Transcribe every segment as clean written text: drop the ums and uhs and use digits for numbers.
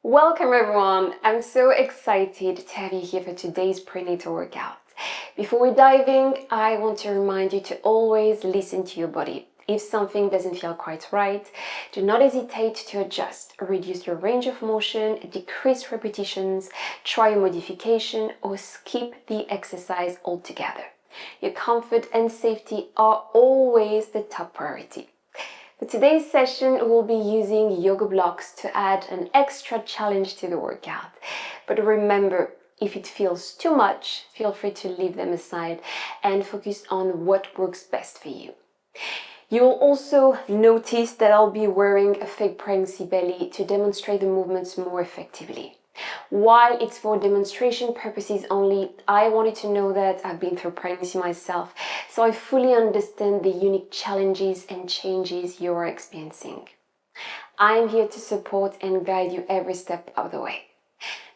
Welcome everyone! I'm so excited to have you here for today's prenatal workout. Before we dive in, I want to remind you to always listen to your body. If something doesn't feel quite right, do not hesitate to adjust, reduce your range of motion, decrease repetitions, try a modification, or skip the exercise altogether. Your comfort and safety are always the top priority. For today's session, we'll be using yoga blocks to add an extra challenge to the workout. But remember, if it feels too much, feel free to leave them aside and focus on what works best for you. You'll also notice that I'll be wearing a fake pregnancy belly to demonstrate the movements more effectively. While it's for demonstration purposes only, I wanted to know that I've been through pregnancy myself, so I fully understand the unique challenges and changes you are experiencing. I'm here to support and guide you every step of the way.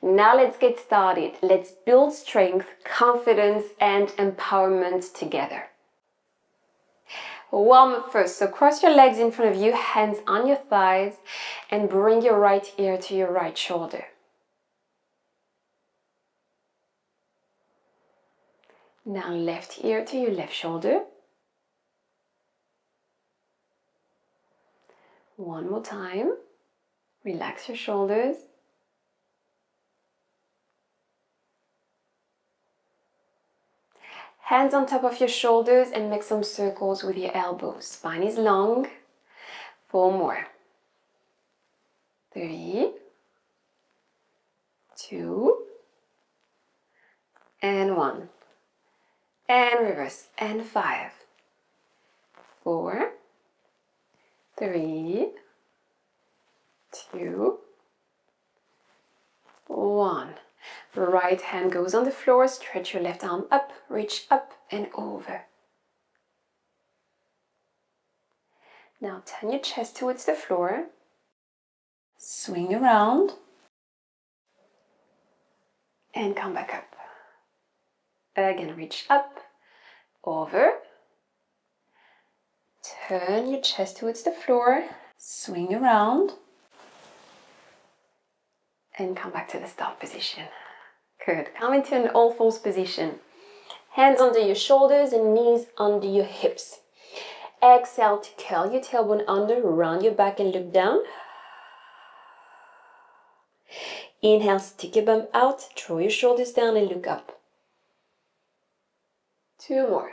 Now let's get started. Let's build strength, confidence, and empowerment together. Warm up first, so cross your legs in front of you, hands on your thighs, and bring your right ear to your right shoulder. Now left ear to your left shoulder. One more time. Relax your shoulders. Hands on top of your shoulders and make some circles with your elbows. Spine is long. 4 more. 3, 2, and 1. And reverse. And 5, 4, 3, 2, 1. Right hand goes on the floor. Stretch your left arm up. Reach up and over. Now turn your chest towards the floor. Swing around. And come back up. Again, reach up, over. Turn your chest towards the floor. Swing around. And come back to the start position. Good. Come into an all fours position. Hands under your shoulders and knees under your hips. Exhale to curl your tailbone under, round your back and look down. Inhale, stick your bum out, draw your shoulders down and look up. 2 more.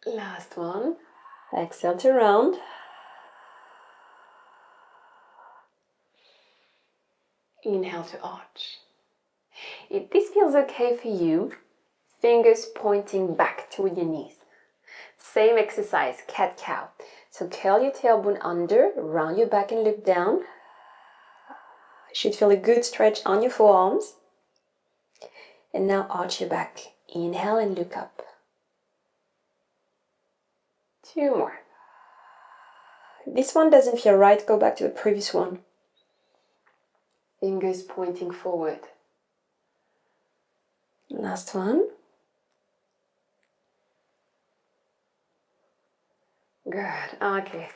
Last one. Exhale to round. Inhale to arch. If this feels okay for you, fingers pointing back toward your knees. Same exercise, cat-cow. So curl your tailbone under, round your back and look down. You should feel a good stretch on your forearms. And now arch your back. Inhale and look up. 2 more. If this one doesn't feel right, go back to the previous one. Fingers pointing forward. Last one. Good. Okay.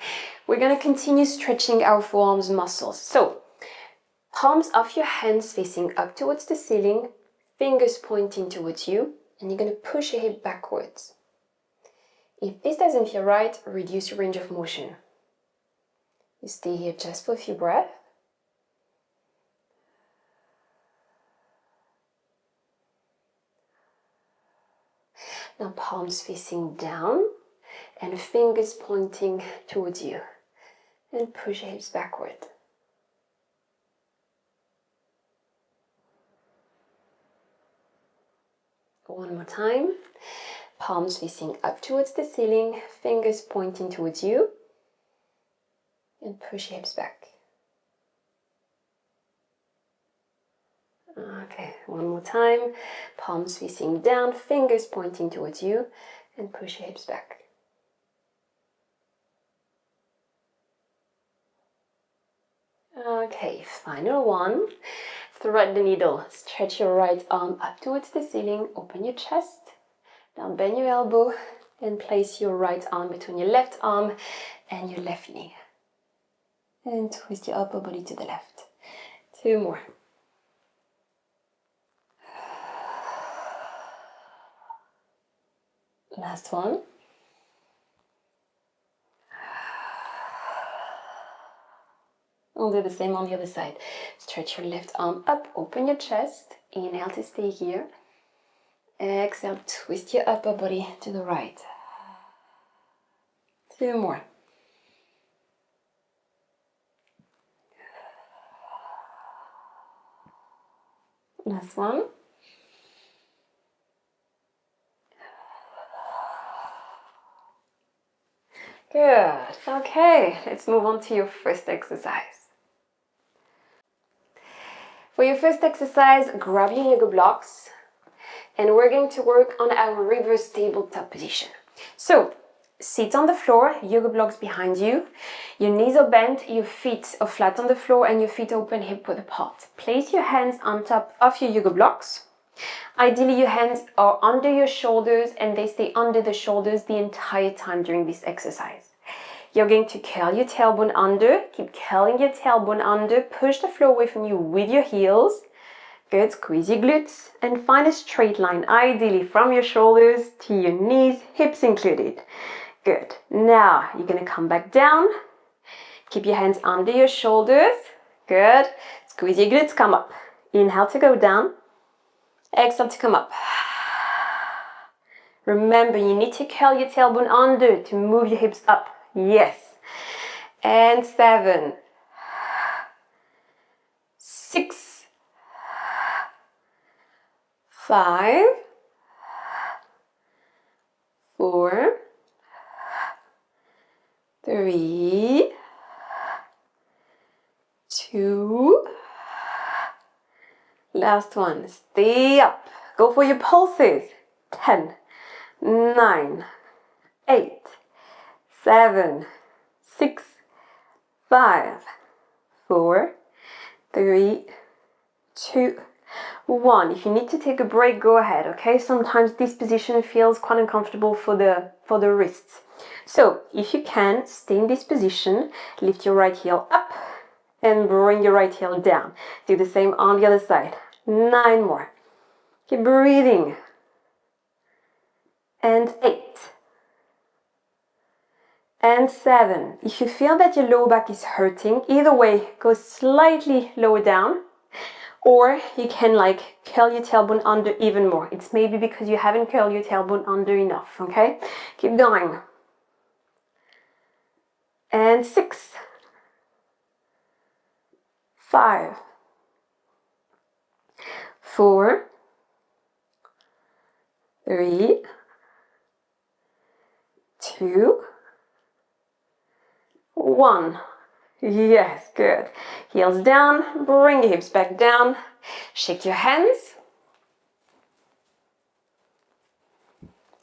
We're going to continue stretching our forearms muscles. So, palms of your hands facing up towards the ceiling, fingers pointing towards you, and you're going to push your hip backwards. If this doesn't feel right, reduce your range of motion. You stay here just for a few breaths. Now palms facing down and fingers pointing towards you. And push your hips backward. One more time. Palms facing up towards the ceiling, fingers pointing towards you. And push your hips back. Okay, one more time. Palms facing down, fingers pointing towards you. And push your hips back. Okay, final one. Thread the needle. Stretch your right arm up towards the ceiling. Open your chest. Now bend your elbow and place your right arm between your left arm and your left knee. And twist your upper body to the left. 2 more. Last one. I'll do the same on the other side. Stretch your left arm up, open your chest. Inhale to stay here. Exhale, twist your upper body to the right. 2 more. Last one. Good. Okay, let's move on to your first exercise. For your first exercise, grab your yoga blocks and we're going to work on our reverse tabletop position. So, sit on the floor, yoga blocks behind you. Your knees are bent, your feet are flat on the floor and your feet open hip width apart. Place your hands on top of your yoga blocks. Ideally, your hands are under your shoulders and they stay under the shoulders the entire time during this exercise. You're going to curl your tailbone under, keep curling your tailbone under, push the floor away from you with your heels. Good, squeeze your glutes and find a straight line, ideally from your shoulders to your knees, hips included. Good, now you're going to come back down, keep your hands under your shoulders. Good, squeeze your glutes, come up. Inhale to go down. Exhale to come up. Remember, you need to curl your tailbone under to move your hips up. Yes. And 7, 6, 5, 4, 3, 2, last one, stay up. Go for your pulses. 10, 9, 8, 7, 6, 5, 4, 3, 2, 1. If you need to take a break, go ahead, okay? Sometimes this position feels quite uncomfortable for the wrists. So, if you can, stay in this position, lift your right heel up and bring your right heel down. Do the same on the other side. 9 more. Keep breathing. And 8. And 7. If you feel that your lower back is hurting, either way, go slightly lower down. Or you can curl your tailbone under even more. It's maybe because you haven't curled your tailbone under enough, okay? Keep going. And 6. 5. 4. 3. 2. 1. Yes, good. Heels down, bring your hips back down. Shake your hands.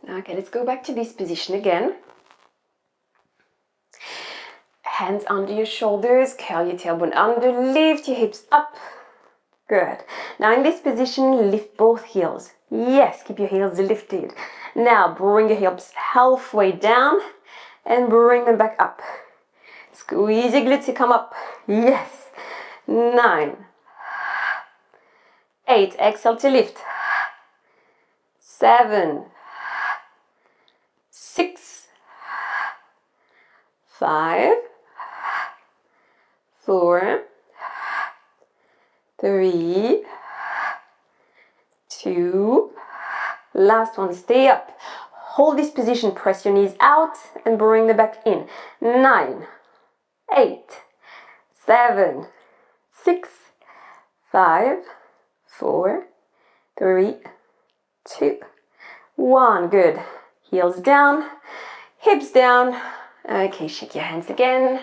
Okay, let's go back to this position again. Hands under your shoulders, curl your tailbone under, lift your hips up. Good. Now in this position, lift both heels. Yes, keep your heels lifted. Now bring your hips halfway down and bring them back up. Squeeze your glutes to come up. Yes. 9. 8. Exhale to lift. 7. 6. 5. 4. 3. 2. Last one. Stay up. Hold this position. Press your knees out and bring them back in. 9. 8, 7, 6, 5, 4, 3, 2, 1. Good. Heels down, hips down. Okay, shake your hands again.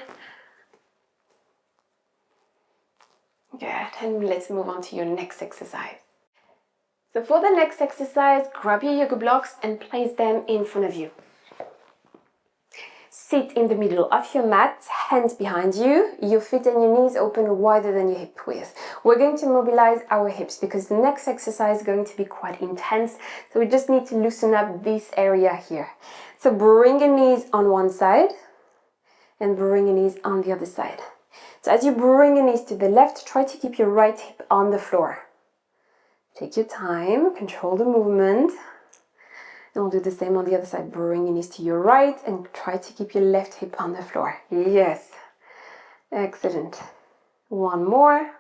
Good. And let's move on to your next exercise. So for the next exercise, grab your yoga blocks and place them in front of you. Sit in the middle of your mat, hands behind you, your feet and your knees open wider than your hip width. we're going to mobilize our hips because the next exercise is going to be quite intense. So we just need to loosen up this area here. So bring your knees on one side and bring your knees on the other side. So as you bring your knees to the left, try to keep your right hip on the floor. Take your time, control the movement. And we'll do the same on the other side. Bring your knees to your right and try to keep your left hip on the floor. Yes. Excellent. One more.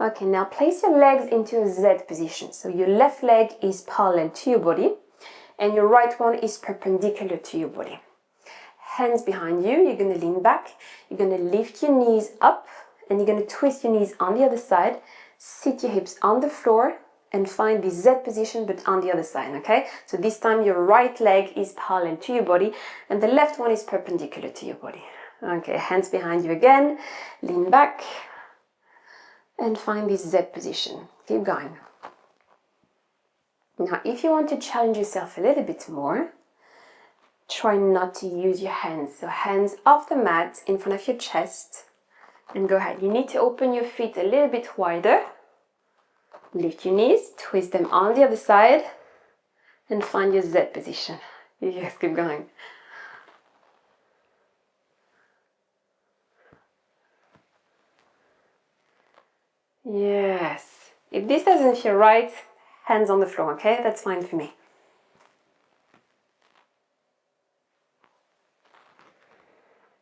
Okay, now place your legs into a Z position. So your left leg is parallel to your body and your right one is perpendicular to your body. Hands behind you, you're going to lean back, you're going to lift your knees up and you're going to twist your knees on the other side, sit your hips on the floor and find the Z position but on the other side, okay? So this time your right leg is parallel to your body and the left one is perpendicular to your body. Okay, hands behind you again, lean back and find this Z position. Keep going. Now, if you want to challenge yourself a little bit more, try not to use your hands. So hands off the mat in front of your chest and go ahead. You need to open your feet a little bit wider. Lift your knees, twist them on the other side and find your Z position. Yes, keep going. Yes. If this doesn't feel right, hands on the floor, okay? That's fine for me.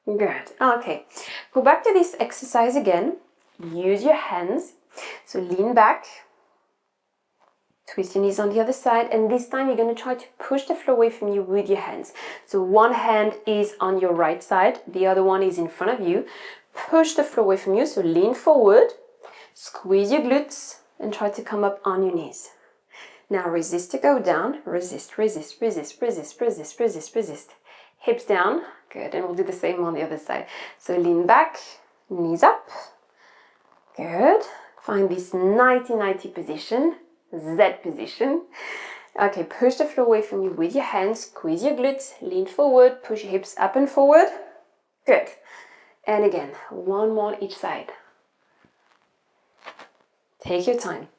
Good. Okay. Go back to this exercise again. Use your hands. So lean back. Twist your knees on the other side. And this time you're going to try to push the floor away from you with your hands. So one hand is on your right side. The other one is in front of you. Push the floor away from you. So lean forward. Squeeze your glutes and try to come up on your knees. Now resist to go down. Resist, resist, resist, resist, resist, resist, resist. Hips down. Good. And we'll do the same on the other side. So lean back, knees up. Good. Find this 90-90 position, Z position. Okay, push the floor away from you with your hands. Squeeze your glutes. Lean forward. Push your hips up and forward. Good. And again, one more each side. Take your time.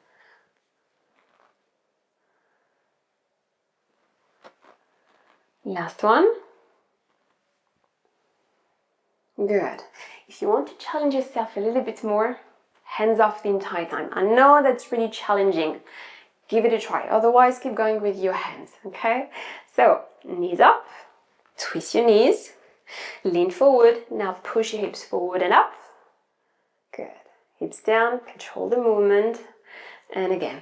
Last one. Good. If you want to challenge yourself a little bit more, hands off the entire time. I know that's really challenging. Give it a try. Otherwise, keep going with your hands, okay? So, knees up, twist your knees, lean forward. Now push your hips forward and up. Good. Hips down, control the movement. And again.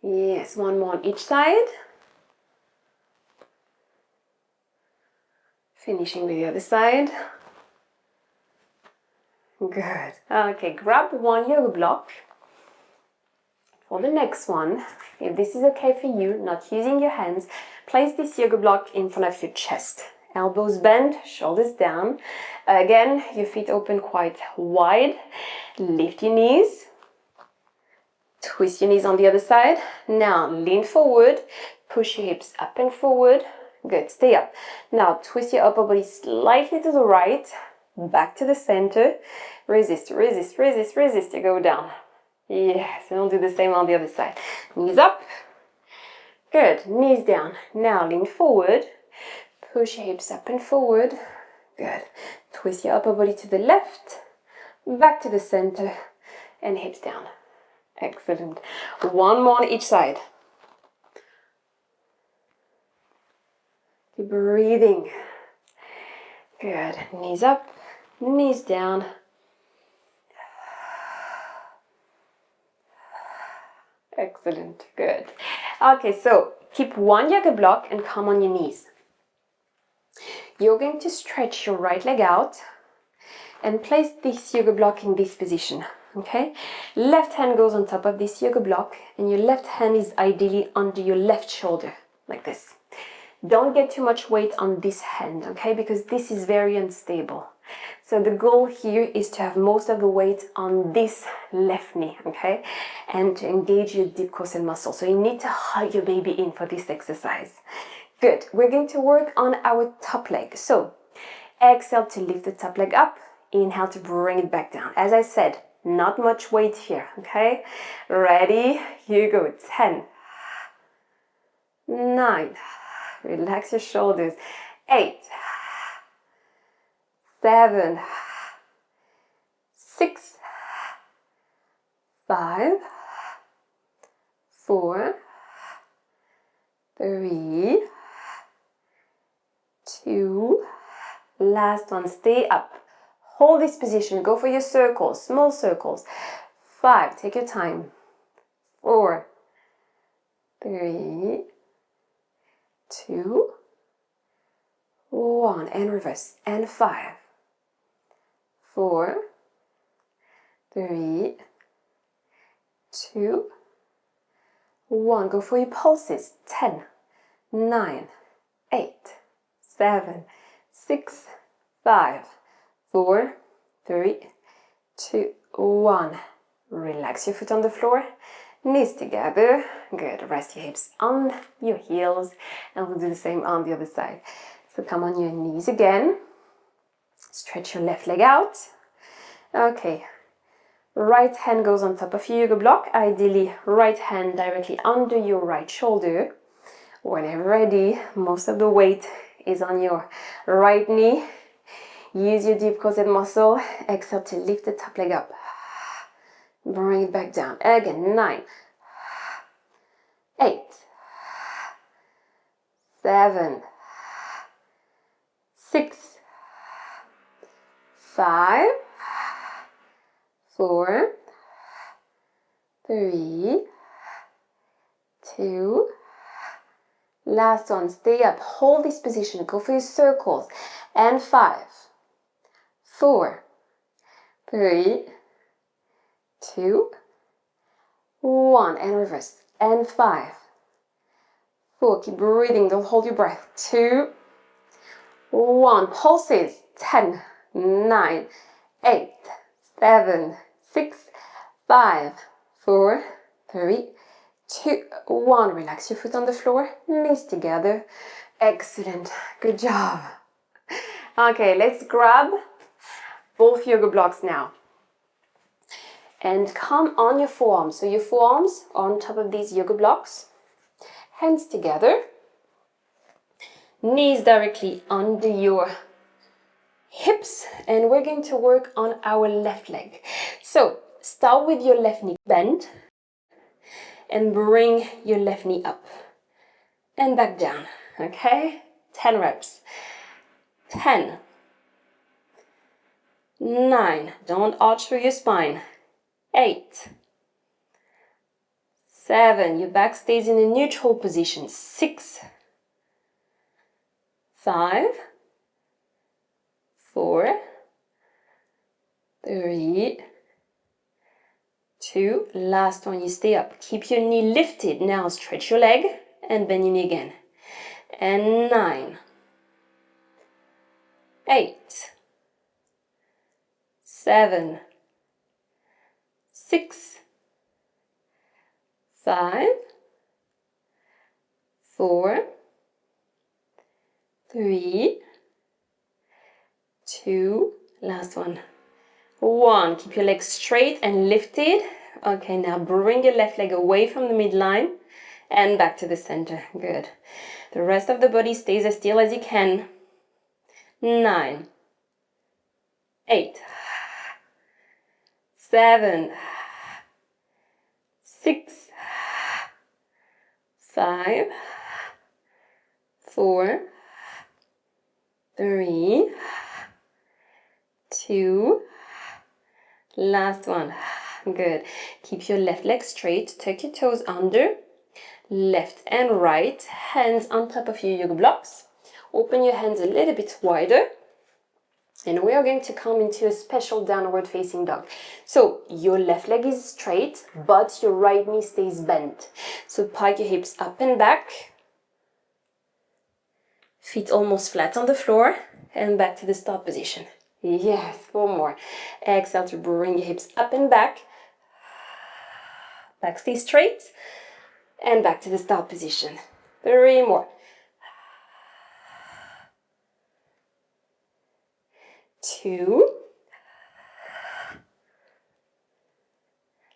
Yes, one more on each side. Finishing with the other side. Good. Okay, grab one yoga block. For the next one, if this is okay for you, not using your hands, place this yoga block in front of your chest. Elbows bent, shoulders down. Again, your feet open quite wide. Lift your knees. Twist your knees on the other side. Now lean forward. Push your hips up and forward. Good, stay up. Now twist your upper body slightly to the right. Back to the center. Resist, resist, resist, resist to go down. Yes, and we'll do the same on the other side. Knees up. Good, knees down. Now lean forward. Push your hips up and forward. Good. Twist your upper body to the left. Back to the center. And hips down. Excellent. One more on each side. Keep breathing. Good. Knees up, knees down. Excellent. Good. Okay, so keep one yoga block and come on your knees. You're going to stretch your right leg out and place this yoga block in this position. Okay, left hand goes on top of this yoga block and your left hand is ideally under your left shoulder, like this. Don't get too much weight on this hand, okay, because this is very unstable. So the goal here is to have most of the weight on this left knee, okay, and to engage your deep core muscle. So you need to hug your baby in for this exercise. Good. We're going to work on our top leg. So exhale to lift the top leg up. Inhale to bring it back down. As I said, not much weight here, okay? Ready? Here you go. 10, 9, relax your shoulders. 8, 7, 6, 5, 4, 3, 2, last one, stay up. Hold this position, go for your circles, small circles. 5, take your time. 4, 3, 2, 1, and reverse, and 5, 4, 3, 2, 1. Go for your pulses. 10, 9, 8, 7, 6, 5, 4, 3, 2, 1. Relax your foot on the floor, knees together. Good. Rest your hips on your heels, and we'll do the same on the other side. So come on your knees again. Stretch your left leg out. Okay. Right hand goes on top of your yoga block. Ideally, right hand directly under your right shoulder. Whenever ready, most of the weight is on your right knee. Use your deep quadricep muscle. Exhale to lift the top leg up. Bring it back down. Again, 9, 8, 7, 6, 5, 4, 3, 2, last one, stay up, hold this position, go for your circles, and 5, 4, 3, 2, 1, and reverse, and 5, 4, keep breathing, don't hold your breath, 2, 1, pulses, 10, 9, 8, 7, 6, 5, 4, 3, 2, 1. Relax your foot on the floor, knees together. Excellent. Good job. Okay, let's grab both yoga blocks now. And come on your forearms. So your forearms are on top of these yoga blocks. Hands together. Knees directly under your hips, and we're going to work on our left leg. So start with your left knee bend and bring your left knee up and back down. Okay, 10 reps. 10, 9, don't arch through your spine. 8, 7, your back stays in a neutral position. 6, 5, 4, 3, 2, last one, you stay up. Keep your knee lifted. Now stretch your leg and bend your knee again. And 9, 8, 7, 6, 5, 4, 3, 2, last one, 1. Keep your legs straight and lifted. Okay, now bring your left leg away from the midline and back to the center. Good. The rest of the body stays as still as you can. 9, 8, 7, 6, 5, 4, 3, 2, last one. Good. Keep your left leg straight, tuck your toes under, left and right, hands on top of your yoga blocks. Open your hands a little bit wider, and we are going to come into a special downward facing dog. So your left leg is straight, but your right knee stays bent. So pike your hips up and back, feet almost flat on the floor, and back to the start position. Yes, 4 more. Exhale to bring your hips up and back. Back stays straight, and back to the start position. 3 more. 2.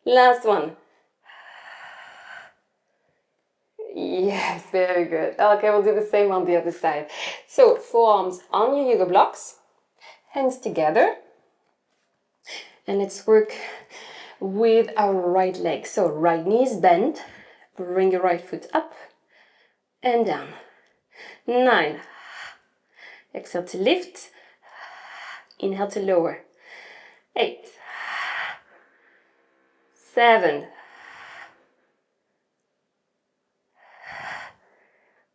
Last one. Yes, very good. Okay, we'll do the same on the other side. So, forearms on your yoga blocks, hands together, and let's work with our right leg. So, right knee is bent, bring your right foot up and down. 9. Exhale to lift, inhale to lower. 8. 7.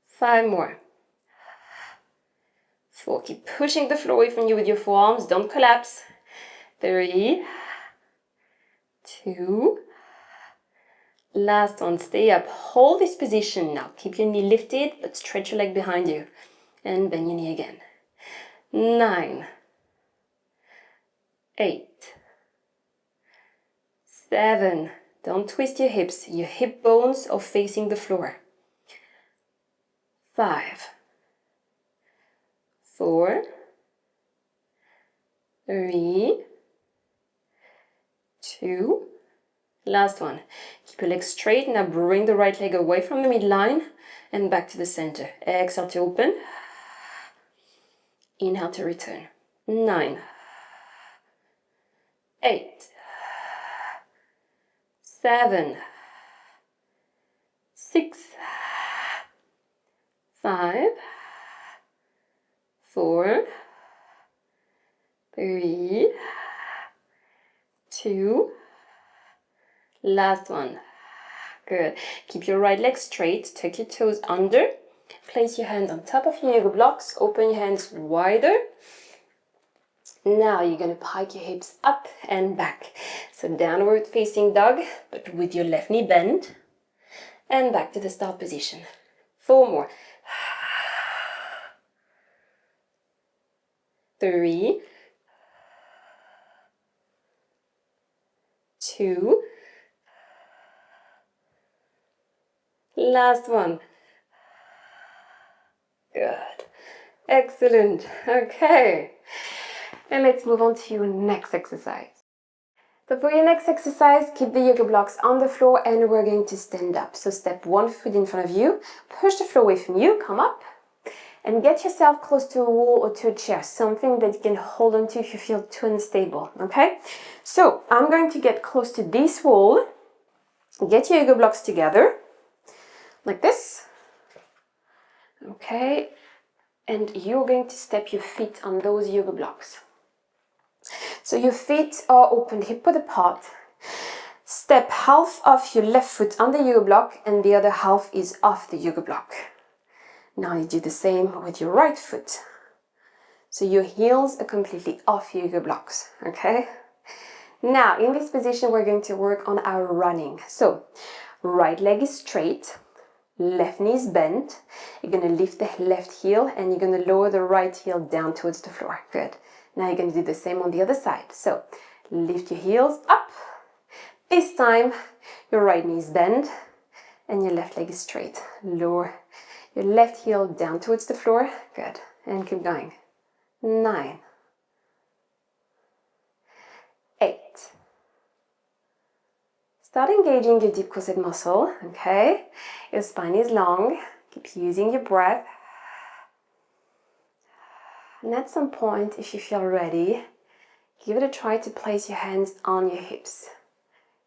5 more. 4. Keep pushing the floor away from you with your forearms. Don't collapse. 3. 2. Last one. Stay up. Hold this position now. Keep your knee lifted, but stretch your leg behind you. And bend your knee again. 9. 8. 7. Don't twist your hips. Your hip bones are facing the floor. 5. 4. 3. 2. Last one. Keep your legs straight. Now bring the right leg away from the midline and back to the center. Exhale to open. Inhale to return. 9. 8. 7. 6. 5. 4. 3. 2. Last one. Good. Keep your right leg straight. Tuck your toes under. Place your hand on top of your yoga blocks. Open your hands wider. Now you're going to pike your hips up and back. So downward facing dog, but with your left knee bent. And back to the start position. 4 more. 3. 2. Last one. Good. Excellent. Okay. And let's move on to your next exercise. So for your next exercise, keep the yoga blocks on the floor and we're going to stand up. So step one foot in front of you, push the floor away from you, come up, and get yourself close to a wall or to a chair, something that you can hold on to if you feel too unstable, okay? So I'm going to get close to this wall, get your yoga blocks together, like this, okay? And you're going to step your feet on those yoga blocks. So your feet are open, hip-width apart. Step half of your left foot on the yoga block and the other half is off the yoga block. Now you do the same with your right foot. So your heels are completely off your yoga blocks, okay? Now in this position we're going to work on our running. So right leg is straight, left knee is bent. You're going to lift the left heel and you're going to lower the right heel down towards the floor. Good. Now you're going to do the same on the other side. So lift your heels up. This time your right knee is bent and your left leg is straight. Lower your left heel down towards the floor. Good. And keep going. 9. 8. Start engaging your deep corset muscle. Okay. Your spine is long. Keep using your breath. And at some point, if you feel ready, give it a try to place your hands on your hips.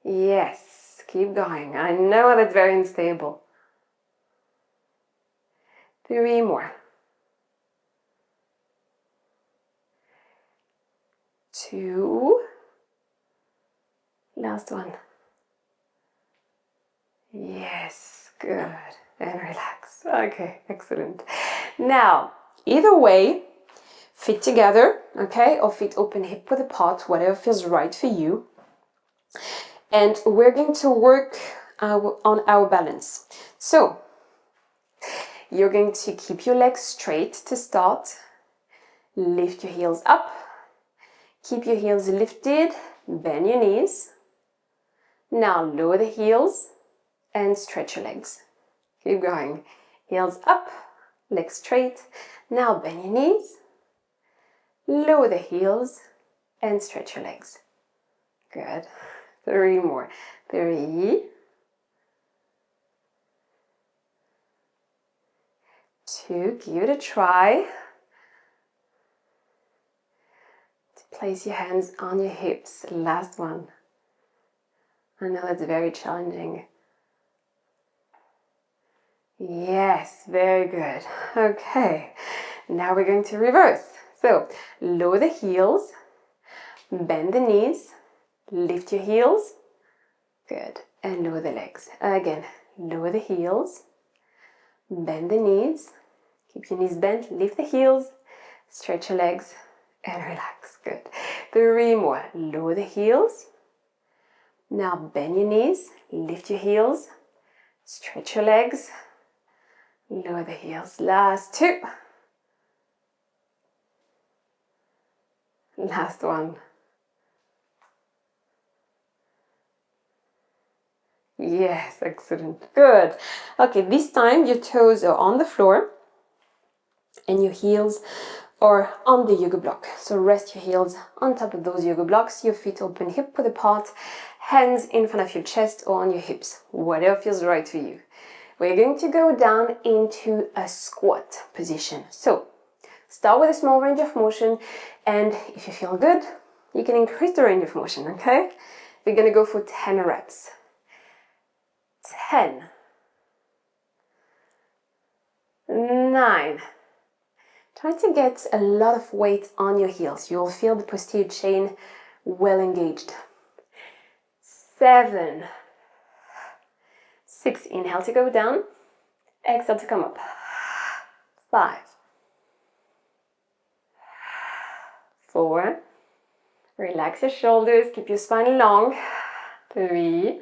Yes, keep going. I know that's very unstable. 3 more. 2. Last one. Yes, good. And relax. Okay, excellent. Now, either way, feet together, okay, or feet open, hip-width apart, whatever feels right for you. And we're going to work on our balance. So, you're going to keep your legs straight to start. Lift your heels up. Keep your heels lifted. Bend your knees. Now lower the heels and stretch your legs. Keep going. Heels up, legs straight. Now bend your knees. Lower the heels and stretch your legs. Good. 3 more. 3, 2, give it a try. Place your hands on your hips. Last one. I know that's very challenging. Yes, very good. Okay, now we're going to reverse. So, lower the heels, bend the knees, lift your heels. Good. And lower the legs. Again, lower the heels, bend the knees, keep your knees bent, lift the heels, stretch your legs, and relax. Good. 3 more. Lower the heels. Now bend your knees, lift your heels, stretch your legs, lower the heels. Last 2. Last one. Yes, excellent. Good. Okay, this time your toes are on the floor and your heels are on the yoga block. So rest your heels on top of those yoga blocks, your feet open hip width apart, hands in front of your chest or on your hips, whatever feels right for you. We're going to go down into a squat position. So start with a small range of motion, and if you feel good, you can increase the range of motion, okay? We're gonna go for 10 reps. 10, 9. Try to get a lot of weight on your heels. You'll feel the posterior chain well engaged. 7, 6. Inhale to go down. Exhale to come up. 5, 4. Relax your shoulders. Keep your spine long. 3,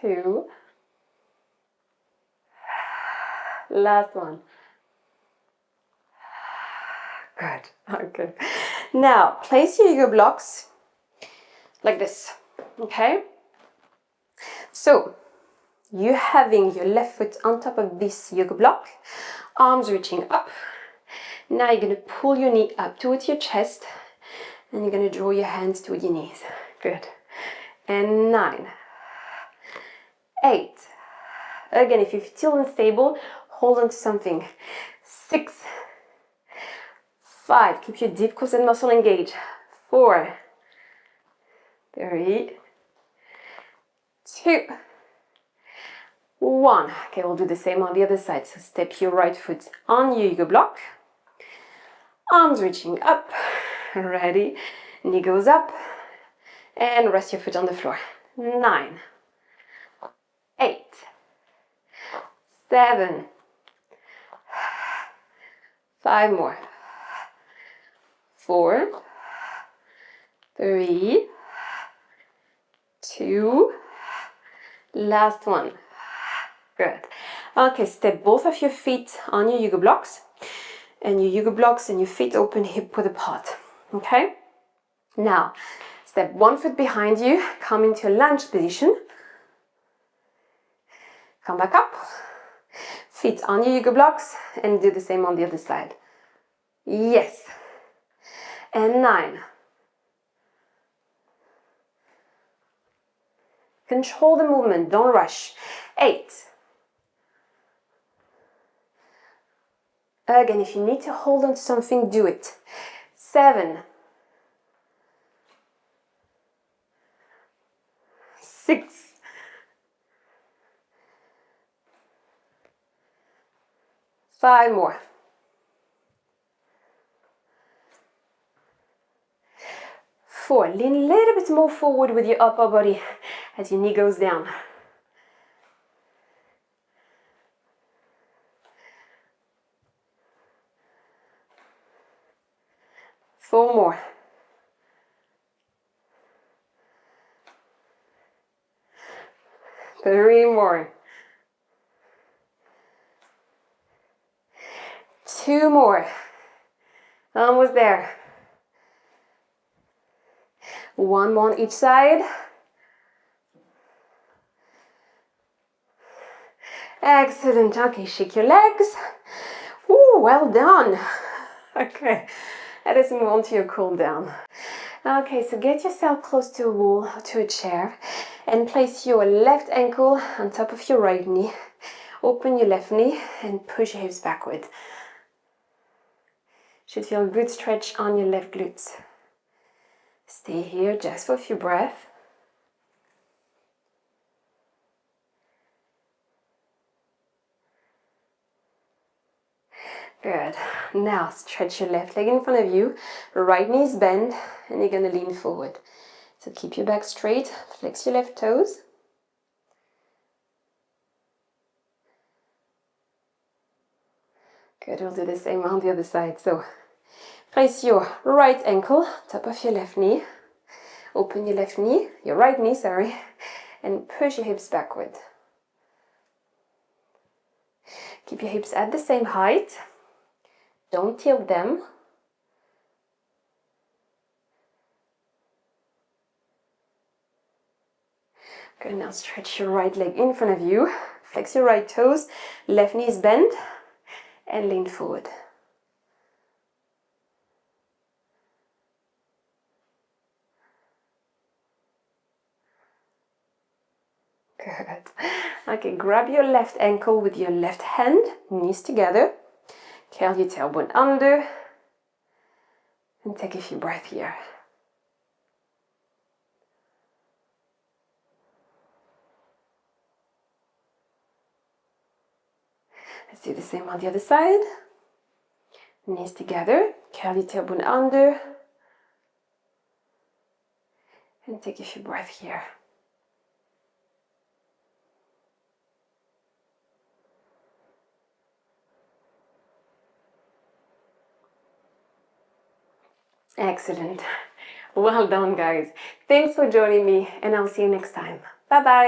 2. Last one. Good. Okay. Now, place your yoga blocks like this. Okay? So, you're having your left foot on top of this yoga block, arms reaching up. Now you're going to pull your knee up towards your chest and you're going to draw your hands toward your knees. Good. And 9, 8. Again, if you feel unstable, hold on to something. 6, 5. Keep your deep core and muscle engaged. 4, 3, 2, 1. Okay, we'll do the same on the other side. So step your right foot on your yoga block. Arms reaching up. Ready. Knee goes up. And rest your foot on the floor. 9, 8, 7, 5 more. 4, 3, 2, last one. Good. Okay, step both of your feet on your yoga blocks, and your yoga blocks and your feet open hip width apart. Okay? Now, step one foot behind you, come into a lunge position. Come back up. Feet on your yoga blocks, and do the same on the other side. Yes. And 9. Control the movement, don't rush. 8. Again, if you need to hold on to something, do it. 7. 6. 5 more. 4. Lean a little bit more forward with your upper body as your knee goes down. 4 more. 3 more. 2 more. Almost there. 1 more on each side. Excellent. Okay, shake your legs. Ooh, well done. Okay, let us move on to your cool down. Okay, so get yourself close to a wall or to a chair and place your left ankle on top of your right knee. Open your left knee and push your hips backward. Should feel a good stretch on your left glutes. Stay here just for a few breaths. Good. Now stretch your left leg in front of you. Right knee is bent and you're going to lean forward. So keep your back straight. Flex your left toes. Good. We'll do the same on the other side. So place your right ankle top of your left knee. Open your left knee, your right knee, sorry, and push your hips backward. Keep your hips at the same height. Don't tilt them. Good, now stretch your right leg in front of you. Flex your right toes, left knee is bent, and lean forward. Good. Okay, grab your left ankle with your left hand, knees together. Curl your tailbone under. And take a few breaths here. Let's do the same on the other side. Knees together. Curl your tailbone under. And take a few breaths here. Excellent. Well done, guys. Thanks for joining me, and I'll see you next time. Bye-bye.